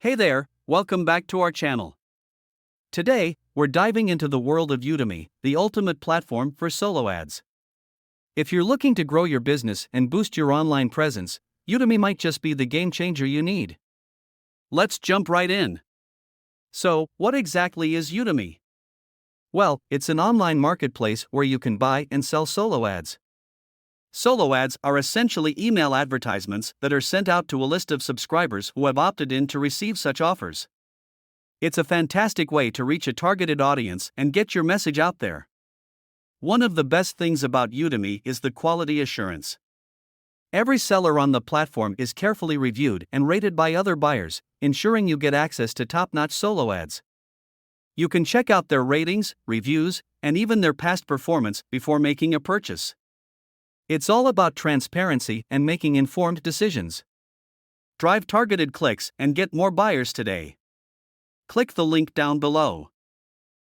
Hey there, welcome back to our channel. Today, we're diving into the world of Udimi, the ultimate platform for solo ads. If you're looking to grow your business and boost your online presence, Udimi might just be the game changer you need. Let's jump right in. So, what exactly is Udimi? Well, it's an online marketplace where you can buy and sell solo ads. Solo ads are essentially email advertisements that are sent out to a list of subscribers who have opted in to receive such offers. It's a fantastic way to reach a targeted audience and get your message out there. One of the best things about Udimi is the quality assurance. Every seller on the platform is carefully reviewed and rated by other buyers, ensuring you get access to top-notch solo ads. You can check out their ratings, reviews, and even their past performance before making a purchase. It's all about transparency and making informed decisions. Drive targeted clicks and get more buyers today. Click the link down below.